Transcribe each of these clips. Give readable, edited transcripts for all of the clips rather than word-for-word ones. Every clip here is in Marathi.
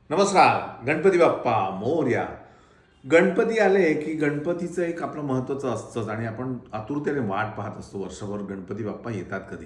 नमस्कार. गणपती बाप्पा मोरया. गणपती आले की गणपतीचं एक आपलं महत्त्वाचं असतंच आणि आपण आतुरतेने वाट पाहत असतो वर्षभर गणपती बाप्पा येतात कधी.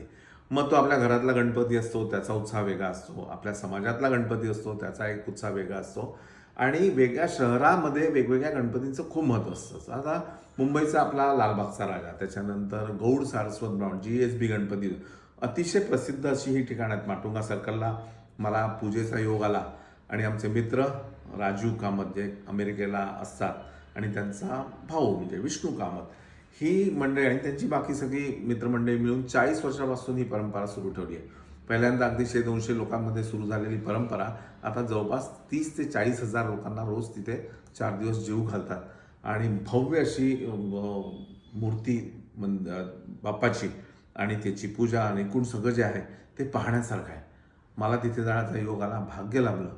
मग तो आपल्या घरातला गणपती असतो त्याचा उत्साह वेगळा असतो, आपल्या समाजातला गणपती असतो त्याचा एक उत्साह वेगळा असतो आणि वेगळ्या शहरामध्ये वेगवेगळ्या गणपतींचं खूप महत्त्व असतं. आता मुंबईचा आपला लालबागचा राजा, त्याच्यानंतर गौड सारस्वत ब्राह्मण GSB गणपती, अतिशय प्रसिद्ध अशी ही ठिकाणं आहेत. माटुंगा सर्कलला मला पूजेचा योग आला आणि आमचे मित्र राजू कामत जे अमेरिकेला असतात आणि त्यांचा भाऊ म्हणजे विष्णू कामत, ही मंडळी आणि त्यांची बाकी सगळी मित्रमंडळी मिळून 40 वर्षापासून ही परंपरा सुरू ठेवली आहे. पहिल्यांदा अगदी 100-200 लोकांमध्ये सुरू झालेली परंपरा आता जवळपास 30 ते 40 हजार लोकांना रोज तिथे 4 दिवस जीव घालतात आणि भव्य अशी मूर्ती बाप्पाची आणि त्याची पूजा आणि एकूण सगळं जे आहे ते पाहण्यासारखं आहे. मला तिथे जाण्याचा योग आला, भाग्य लाभलं.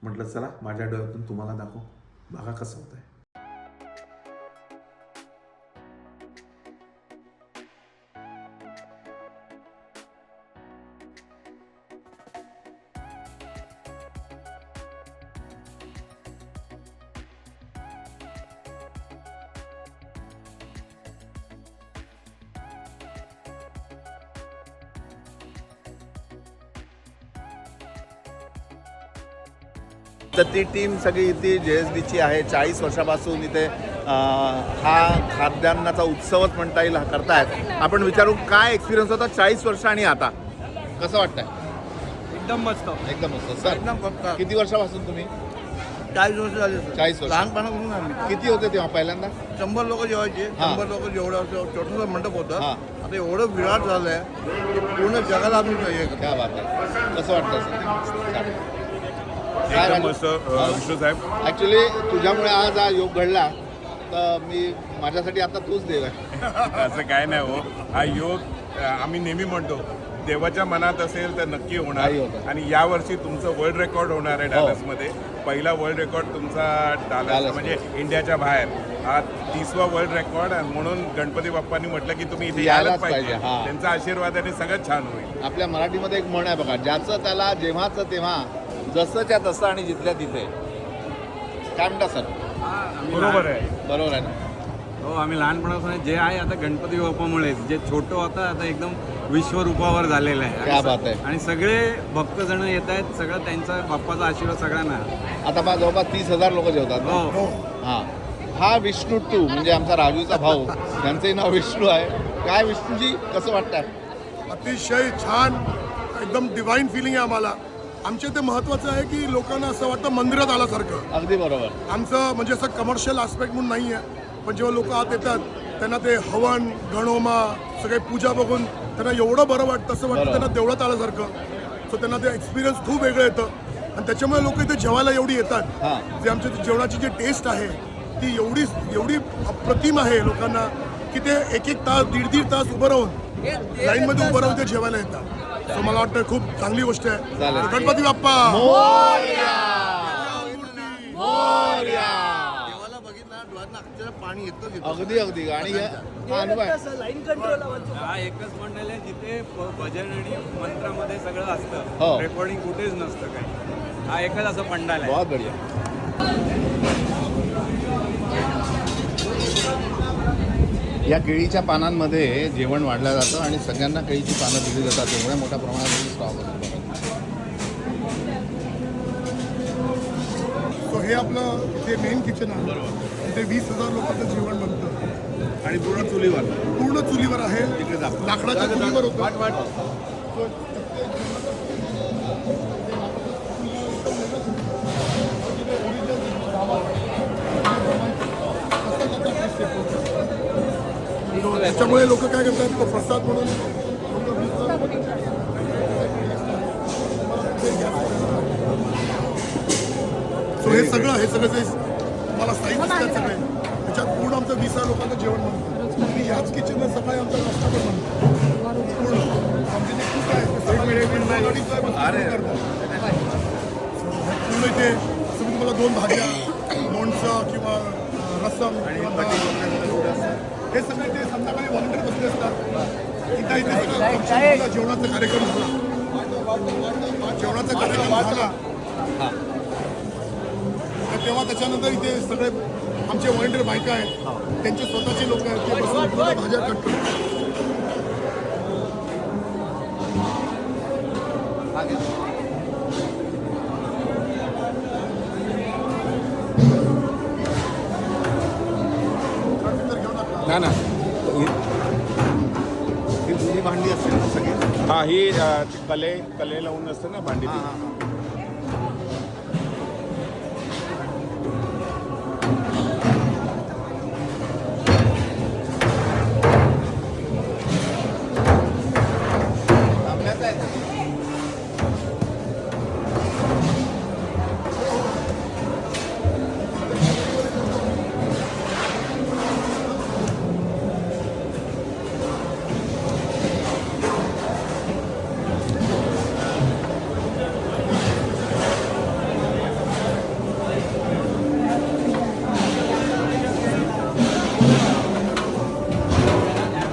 म्हटलं चला माझ्या डोळ्यातून तुम्हाला दाखव, बघा कसं होतंय. तर ती टीम सगळी इथे JSBची आहे. 40 वर्षापासून इथे हा खाद्यान्नाचा उत्सवच म्हणता येईल हा करतायत. आपण विचारू काय एक्सपिरियन्स होता 40 वर्ष आणि आता कसं वाटतंय? एकदम मस्त. एकदम मस्त. सर एकदम फक्त किती वर्षापासून तुम्ही? 40 वर्ष झाले. 40 वर्ष. लहानपणापासून आम्ही किती होते तेव्हा पहिल्यांदा? 100 लोक जेवायचे. हा. 100 लोक जेवढं छोटंसं मंडप होतं. हा. आता एवढं विराट झालंय की पूर्ण जगाला आम्ही हे करतो. काय बात आहे. कसं वाटतं सर? एकदम मस्त विष्णू साहेब. ॲक्च्युली तुझ्यामुळे आज हा योग घडला तर मी माझ्यासाठी आता तूच देव आहे. असं काय नाही हो. हा योग आम्ही नेहमी म्हणतो देवाच्या मनात असेल तर नक्की नाही होणार. होतं. आणि यावर्षी तुमचं वर्ल्ड रेकॉर्ड होणार आहे हो. डालसमध्ये. पहिला वर्ल्ड रेकॉर्ड तुमचा डालस डालस. म्हणजे इंडियाच्या बाहेर. हा 30वा वर्ल्ड रेकॉर्ड आणि म्हणून गणपती बाप्पांनी म्हटलं की तुम्ही इथे यायलाच यायलाच पाहिजे. पाहिजे. हा. त्यांचा आशीर्वादाने सगळं छान होईल. आपल्या मराठीमध्ये एक म्हण आहे बघा, ज्याचं त्याला जेव्हाचं तेव्हा, जसंच्या तसं आणि जिथल्या तिथे. काय म्हणता सर? बरोबर आहे. बरोबर आहे ना? हो, आम्ही लहानपणापासून जे आहे आता गणपती बाप्पामुळे जे छोटं होतं आता एकदम विश्वरूपावर झालेलं आहे. क्या बात आहे. आणि सगळे भक्तजण येत आहेत, सगळं त्यांचा बाप्पाचा आशीर्वाद सगळ्यांना. आता बा जवळपास 30,000 लोक जेवतात ना? हो. हां. हा विष्णू टू म्हणजे आमचा राजूचा भाऊ, त्यांचंही नाव विष्णू आहे. काय विष्णूजी कसं वाटतंय? अतिशय छान, एकदम डिवाइन फिलिंग आहे आम्हाला. आमच्या इथे महत्त्वाचं आहे की लोकांना असं वाटतं मंदिरात आल्यासारखं. अगदी बरोबर. आमचं म्हणजे असं कमर्शियल आस्पेक्ट म्हणून नाही आहे, पण जेव्हा लोक आत येतात त्यांना ते हवन गणोमा सगळे पूजा बघून त्यांना एवढं बरं वाटतं, असं वाटतं बरोबर. त्यांना देवळात आल्यासारखं. सो त्यांना ते एक्सपिरियन्स खूप वेगळं येतं आणि त्याच्यामुळे लोक इथे जेवायला एवडी येतात. हां. जे आमच्या जेवणाची जी टेस्ट आहे ती एवढी अप्रतिम आहे लोकांना की ते एक तास दीड तास उभं राहून लाईनमध्ये उभं राहून ते जेवायला येतात. सो मला वाटतं खूप चांगली गोष्ट आहे. चालेल. गणपती बाप्पा देवाला बघितलं ना डोळ्यातनं अक्षरशः पाणी येतं. अगदी अगदी. आणि हा अनुभव आहे. हा एकच मंडळ आहे जिथे भजन आणि मंत्रामध्ये सगळं हो. असतं. रेकॉर्डिंग कुठेच नसतं काही. हा एकच असं पंडाल आहे. बहुत बढिया. या केळीच्या पानांमध्ये जेवण वाढलं जातं आणि सगळ्यांना केळीची पानं दिली जातात. एवढ्या मोठ्या प्रमाणात स्टॉक असतो. सो हे आपलं जे मेन किचन आहे इथे 20,000 लोकांचं जेवण बनतं आणि पूर्ण चुलीवर. पूर्ण चुलीवर आहे. तिकडे जा. लाकडाच्या चुलीवर होतं. त्याच्यामुळे लोक काय करतात तो प्रसाद म्हणून सो हे सगळं जे मला साईड दिसतात सगळे त्याच्यात पूर्ण आमचं 20 लोकांचं जेवण बनतं. आणि याच किचनला सकाळी आमचा नाश्ता पण बनतो पूर्ण. आमचे जे कुक आहेत ते सकाळी गाडीचं करतात. पूर्ण इथे असं मी तुम्हाला 2 भाज्या लोणचं किंवा रसम हे सगळे ते संध्याकाळी व्हॉलंटियर बसले असतात. इथं इथे सगळं जेवणाचा कार्यक्रम झाला. जेवणाचा कार्यक्रम झाला तेव्हा त्याच्यानंतर इथे सगळे आमचे व्हॉलेंटियर बायका आहेत, त्यांचे स्वतःचे लोक आहेत, ते बसून पूर्ण भाज्या कटतात. ना ना ही जुनी भांडी असतील ना सगळी. हा ही कले लावून असते ना भांडी ती. तांब्याचं आहे ते.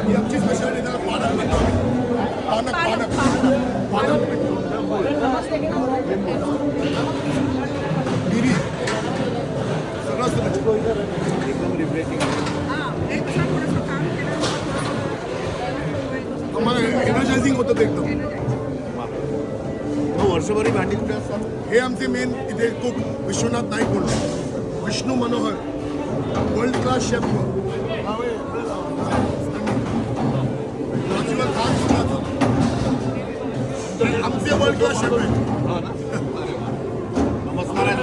ही आमची स्पेशालिटी त्याला पानक म्हणतो आम्ही. पानक पानक पानक मिरी सगळं असतं. एकदम रिफ्रेशिंग आहे. आम्हाला एनर्जायझिंग होतं ते एकदम. मग वर्षभर ही भांडी कुठे असतात? हे आमचे मेन इथे कुक विश्वनाथ नाईक म्हणून, Vishnu Manohar world class chef, Rajiv Khan सुद्धा आमचे वर्ल्ड क्लास शेफ आहेत. नमस्कार आहे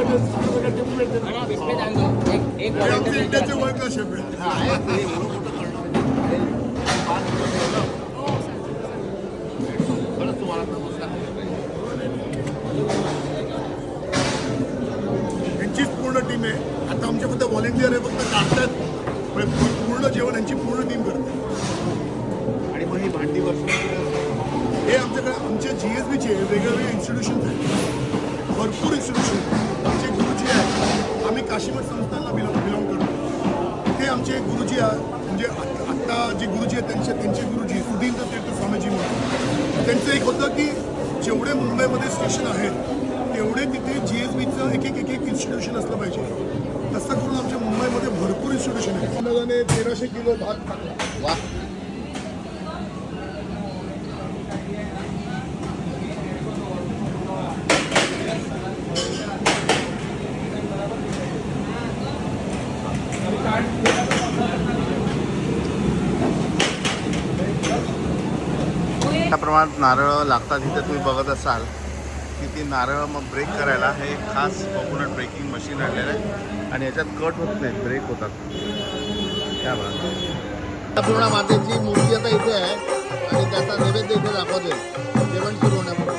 हे आमचे इंडियाचे वर्ल्ड क्लास शेफ आहेत. यांचीच पूर्ण टीम आहे. आता आमचे फक्त व्हॉलेंटियर आहे, फक्त काढतात, पण पूर्ण जेवण यांची पूर्ण टीम करते. आणि मग ही भांडी हे आमच्याकडे आमचे GSBचे वेगवेगळे इन्स्टिट्यूशन्स आहेत, भरपूर इन्स्टिट्यूशन. आमचे गुरुजी आहेत, आम्ही काशीमठ संस्थांना बिलॉंग करतो. इथे आमचे गुरुजी आहेत, म्हणजे आत्ता जे गुरुजी आहेत त्यांचे गुरुजी सुधींद्र तीर्थ स्वामीजी म्हणून. त्यांचं एक होतं की जेवढे मुंबईमध्ये स्टेशन आहेत तेवढे तिथे GSBचं एक इन्स्टिट्यूशन असलं पाहिजे. तसं करून आमच्या मुंबईमध्ये भरपूर इन्स्टिट्यूशन आहेत. अंदाजाने 1300 किलो भात टाकला. वा. त्या प्रमाणात नारळ लागतात इथे तुम्ही बघत असाल की ती नारळ मग ब्रेक करायला हे खास कोकोनट ब्रेकिंग मशीन आणलेलं आहे आणि याच्यात कट होत नाही, ब्रेक होतात. त्या पूर्ण मातेची मूर्ती आता इथे आहे आणि त्याचा नैवेद्य इथे दाखवते जेवण सुरू होण्यापूर्वी.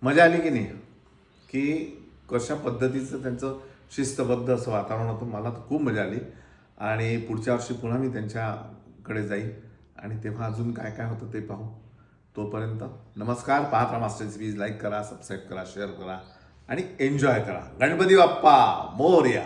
मजा आली की नाही, की कशा पद्धतीचं त्यांचं शिस्तबद्ध असं वातावरण होतं. मला तर खूप मजा आली आणि पुढच्या वर्षी पुन्हा मी त्यांच्याकडे जाईन आणि तेव्हा अजून काय काय होतं ते पाहू. तोपर्यंत नमस्कार. पाहत राहा मास्टर रेसिपीज. लाईक करा, सबस्क्राईब करा, शेअर करा आणि एन्जॉय करा. गणपती बाप्पा मोरया.